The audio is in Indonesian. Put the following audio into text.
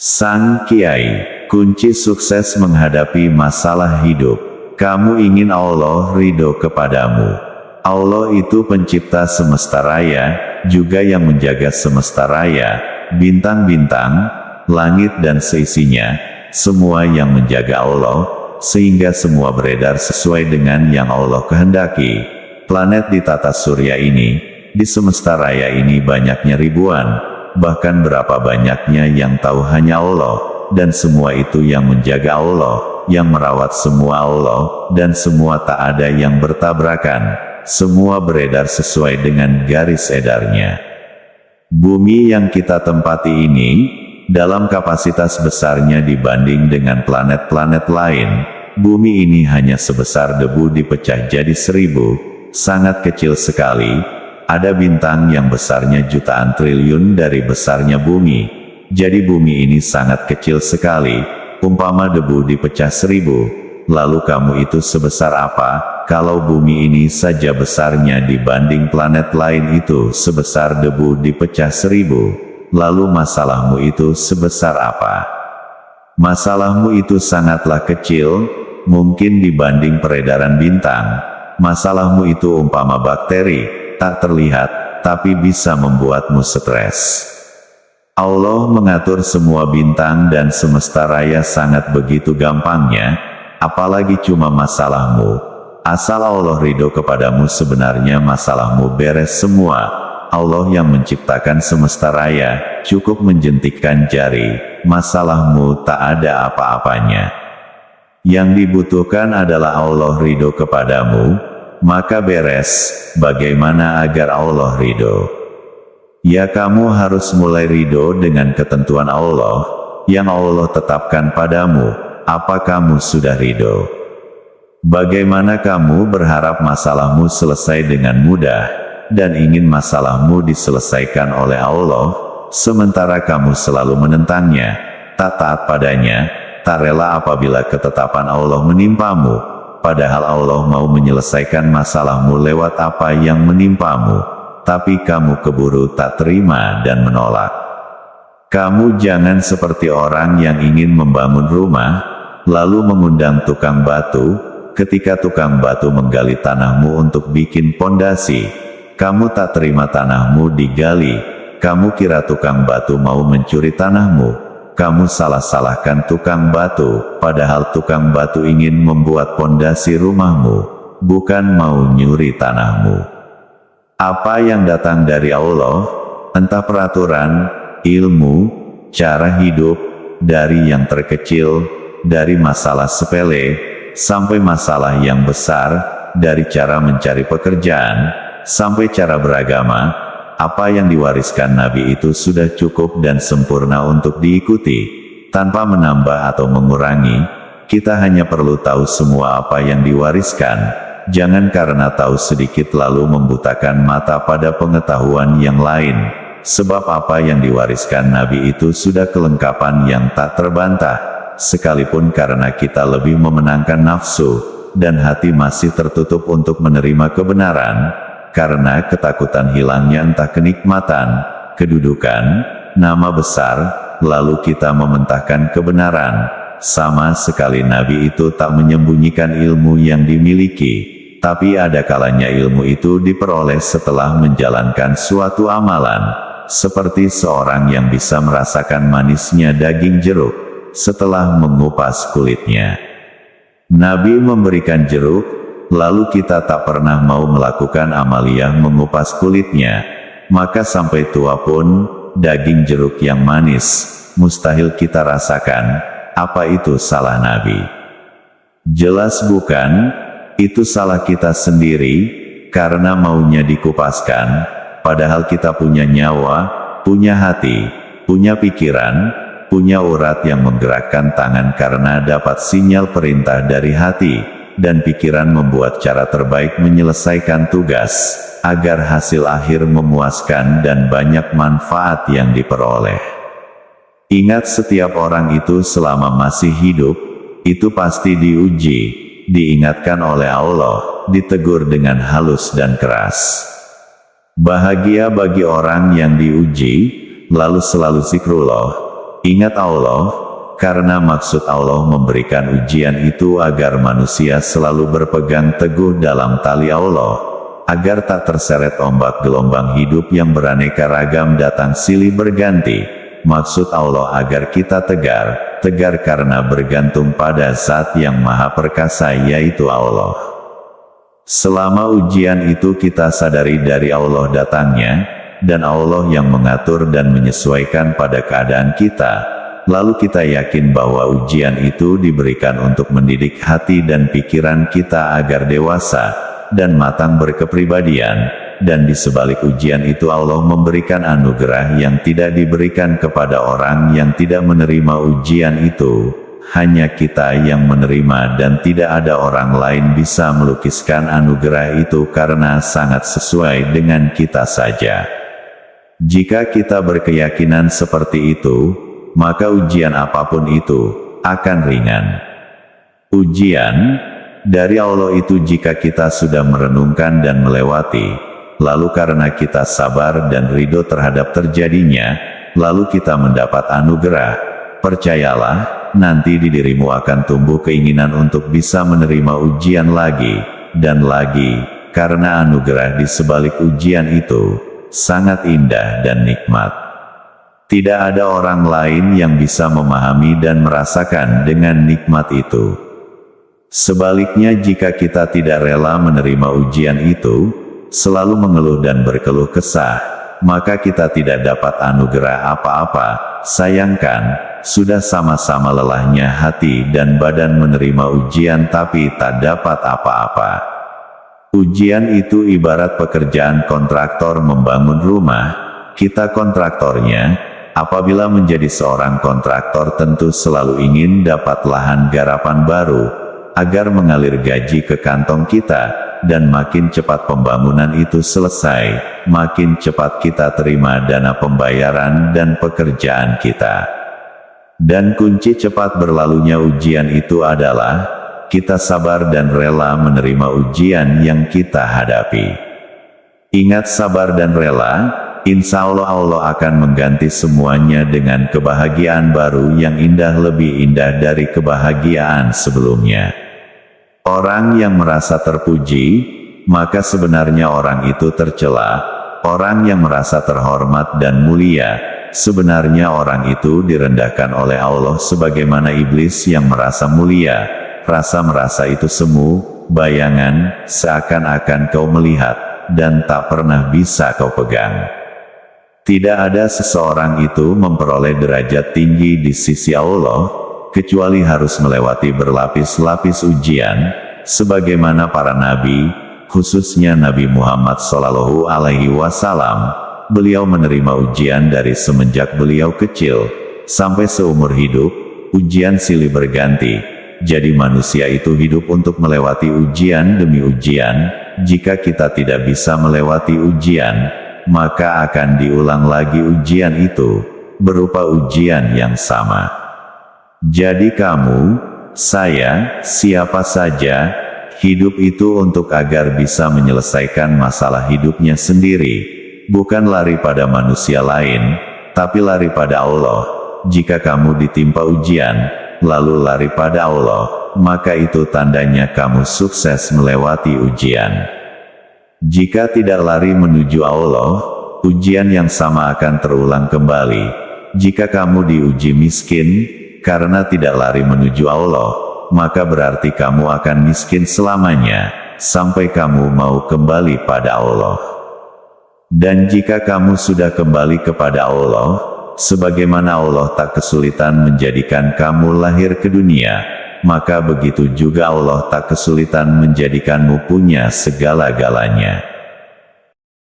Sang Kiai, kunci sukses menghadapi masalah hidup. Kamu ingin Allah ridho kepadamu. Allah itu pencipta semesta raya, juga yang menjaga semesta raya, bintang-bintang, langit dan seisinya, semua yang menjaga Allah, sehingga semua beredar sesuai dengan yang Allah kehendaki. Planet di tata surya ini, di semesta raya ini banyaknya ribuan, bahkan berapa banyaknya yang tahu hanya Allah, dan semua itu yang menjaga Allah, yang merawat semua Allah, dan semua tak ada yang bertabrakan, semua beredar sesuai dengan garis edarnya. Bumi yang kita tempati ini, dalam kapasitas besarnya dibanding dengan planet-planet lain, bumi ini hanya sebesar debu dipecah jadi 1000, sangat kecil sekali. Ada bintang yang besarnya jutaan triliun dari besarnya bumi. Jadi bumi ini sangat kecil sekali, umpama debu dipecah 1000. Lalu kamu itu sebesar apa, kalau bumi ini saja besarnya dibanding planet lain itu sebesar debu dipecah 1000. Lalu masalahmu itu sebesar apa? Masalahmu itu sangatlah kecil, mungkin dibanding peredaran bintang. Masalahmu itu umpama bakteri, tak terlihat, tapi bisa membuatmu stres. Allah mengatur semua bintang dan semesta raya sangat begitu gampangnya, apalagi cuma masalahmu. Asal Allah ridho kepadamu sebenarnya masalahmu beres semua. Allah yang menciptakan semesta raya, cukup menjentikkan jari, masalahmu tak ada apa-apanya. Yang dibutuhkan adalah Allah ridho kepadamu, maka beres. Bagaimana agar Allah ridho? Ya kamu harus mulai ridho dengan ketentuan Allah, yang Allah tetapkan padamu. Apa kamu sudah ridho? Bagaimana kamu berharap masalahmu selesai dengan mudah, dan ingin masalahmu diselesaikan oleh Allah, sementara kamu selalu menentangnya, tak taat padanya, tak rela apabila ketetapan Allah menimpamu, padahal Allah mau menyelesaikan masalahmu lewat apa yang menimpamu, tapi kamu keburu tak terima dan menolak. Kamu jangan seperti orang yang ingin membangun rumah, lalu mengundang tukang batu. Ketika tukang batu menggali tanahmu untuk bikin pondasi, kamu tak terima tanahmu digali. Kamu kira tukang batu mau mencuri tanahmu. Kamu salah-salahkan tukang batu, padahal tukang batu ingin membuat pondasi rumahmu, bukan mau nyuri tanahmu. Apa yang datang dari Allah, entah peraturan, ilmu, cara hidup, dari yang terkecil, dari masalah sepele, sampai masalah yang besar, dari cara mencari pekerjaan, sampai cara beragama, apa yang diwariskan Nabi itu sudah cukup dan sempurna untuk diikuti, tanpa menambah atau mengurangi. Kita hanya perlu tahu semua apa yang diwariskan, jangan karena tahu sedikit lalu membutakan mata pada pengetahuan yang lain, sebab apa yang diwariskan Nabi itu sudah kelengkapan yang tak terbantah, sekalipun karena kita lebih memenangkan nafsu, dan hati masih tertutup untuk menerima kebenaran, karena ketakutan hilangnya entah kenikmatan, kedudukan, nama besar, lalu kita mementahkan kebenaran. Sama sekali Nabi itu tak menyembunyikan ilmu yang dimiliki, tapi ada kalanya ilmu itu diperoleh setelah menjalankan suatu amalan, seperti seorang yang bisa merasakan manisnya daging jeruk, setelah mengupas kulitnya. Nabi memberikan jeruk, lalu kita tak pernah mau melakukan amaliyah mengupas kulitnya, maka sampai tua pun, daging jeruk yang manis, mustahil kita rasakan. Apa itu salah Nabi? Jelas bukan, itu salah kita sendiri, karena maunya dikupaskan, padahal kita punya nyawa, punya hati, punya pikiran, punya urat yang menggerakkan tangan karena dapat sinyal perintah dari hati, dan pikiran membuat cara terbaik menyelesaikan tugas, agar hasil akhir memuaskan dan banyak manfaat yang diperoleh. Ingat setiap orang itu selama masih hidup, itu pasti diuji, diingatkan oleh Allah, ditegur dengan halus dan keras. Bahagia bagi orang yang diuji, lalu selalu zikrullah, Ingat Allah, karena maksud Allah memberikan ujian itu agar manusia selalu berpegang teguh dalam tali Allah, agar tak terseret ombak gelombang hidup yang beraneka ragam datang silih berganti. Maksud Allah agar kita tegar karena bergantung pada Zat yang Maha Perkasa, yaitu Allah. Selama ujian itu kita sadari dari Allah datangnya, dan Allah yang mengatur dan menyesuaikan pada keadaan kita. Lalu kita yakin bahwa ujian itu diberikan untuk mendidik hati dan pikiran kita agar dewasa dan matang berkepribadian. Dan di sebalik ujian itu Allah memberikan anugerah yang tidak diberikan kepada orang yang tidak menerima ujian itu. Hanya kita yang menerima dan tidak ada orang lain bisa melukiskan anugerah itu karena sangat sesuai dengan kita saja. Jika kita berkeyakinan seperti itu, maka ujian apapun itu akan ringan. Ujian dari Allah itu jika kita sudah merenungkan dan melewati, lalu karena kita sabar dan ridho terhadap terjadinya, lalu kita mendapat anugerah. Percayalah, nanti di dirimu akan tumbuh keinginan untuk bisa menerima ujian lagi, dan lagi, karena anugerah di sebalik ujian itu sangat indah dan nikmat. Tidak ada orang lain yang bisa memahami dan merasakan dengan nikmat itu. Sebaliknya jika kita tidak rela menerima ujian itu, selalu mengeluh dan berkeluh kesah, maka kita tidak dapat anugerah apa-apa. Sayangkan, sudah sama-sama lelahnya hati dan badan menerima ujian tapi tak dapat apa-apa. Ujian itu ibarat pekerjaan kontraktor membangun rumah. Kita kontraktornya, apabila menjadi seorang kontraktor tentu selalu ingin dapat lahan garapan baru, agar mengalir gaji ke kantong kita. Dan makin cepat pembangunan itu selesai, makin cepat kita terima dana pembayaran dan pekerjaan kita. Dan kunci cepat berlalunya ujian itu adalah, kita sabar dan rela menerima ujian yang kita hadapi. Ingat sabar dan rela, insya Allah Allah akan mengganti semuanya dengan kebahagiaan baru yang indah, lebih indah dari kebahagiaan sebelumnya. Orang yang merasa terpuji, maka sebenarnya orang itu tercela. Orang yang merasa terhormat dan mulia, sebenarnya orang itu direndahkan oleh Allah sebagaimana iblis yang merasa mulia. Rasa merasa itu semu, bayangan, seakan-akan kau melihat, dan tak pernah bisa kau pegang. Tidak ada seseorang itu memperoleh derajat tinggi di sisi Allah, kecuali harus melewati berlapis-lapis ujian, sebagaimana para nabi, khususnya Nabi Muhammad Shallallahu Alaihi Wasallam, beliau menerima ujian dari semenjak beliau kecil, sampai seumur hidup, ujian silih berganti. Jadi manusia itu hidup untuk melewati ujian demi ujian. Jika kita tidak bisa melewati ujian, maka akan diulang lagi ujian itu, berupa ujian yang sama. Jadi kamu, saya, siapa saja, hidup itu untuk agar bisa menyelesaikan masalah hidupnya sendiri, bukan lari pada manusia lain, tapi lari pada Allah. Jika kamu ditimpa ujian, lalu lari pada Allah, maka itu tandanya kamu sukses melewati ujian. Jika tidak lari menuju Allah, ujian yang sama akan terulang kembali. Jika kamu diuji miskin, karena tidak lari menuju Allah, maka berarti kamu akan miskin selamanya, sampai kamu mau kembali pada Allah. Dan jika kamu sudah kembali kepada Allah, sebagaimana Allah tak kesulitan menjadikan kamu lahir ke dunia, maka begitu juga Allah tak kesulitan menjadikanmu punya segala-galanya.